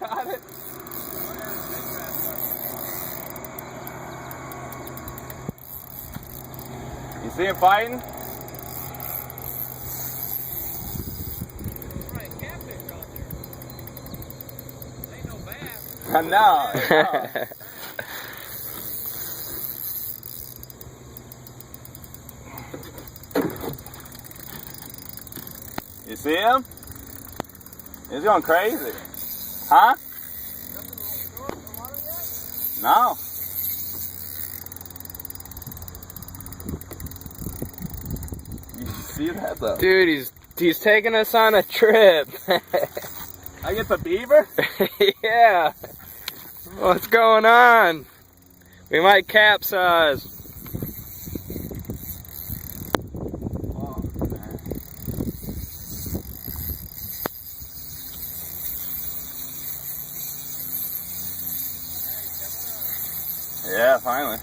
Got it. You see him fighting? I know. You see him? He's going crazy. Huh? No. You see that though? Dude, he's taking us on a trip. I get the beaver? Yeah. What's going on? We might capsize. Oh, man. Yeah, finally.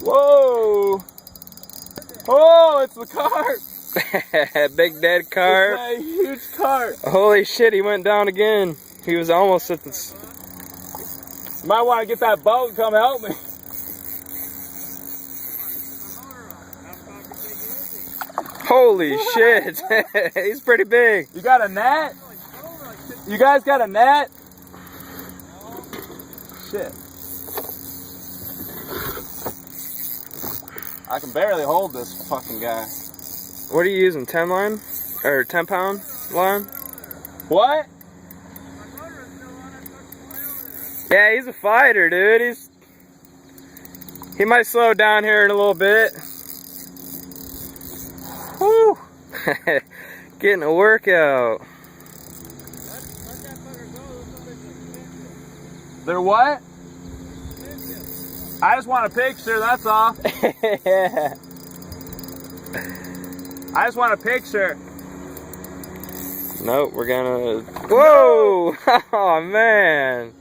Whoa! Oh, it's the cart! Big dead carp. It's a huge cart. Holy shit, he went down again. He was almost at the... You might want to get that boat and come help me. Holy shit. He's pretty big. You got a net? You guys got a net? Shit. I can barely hold this fucking guy. What are you using, 10 line? Or 10 pound line? What? Yeah, he's a fighter, dude. He might slow down here in a little bit. Woo! Getting a workout. They're what? I just want a picture, that's all. Yeah. I just want a picture. Nope, we're gonna... Whoa! Oh, man.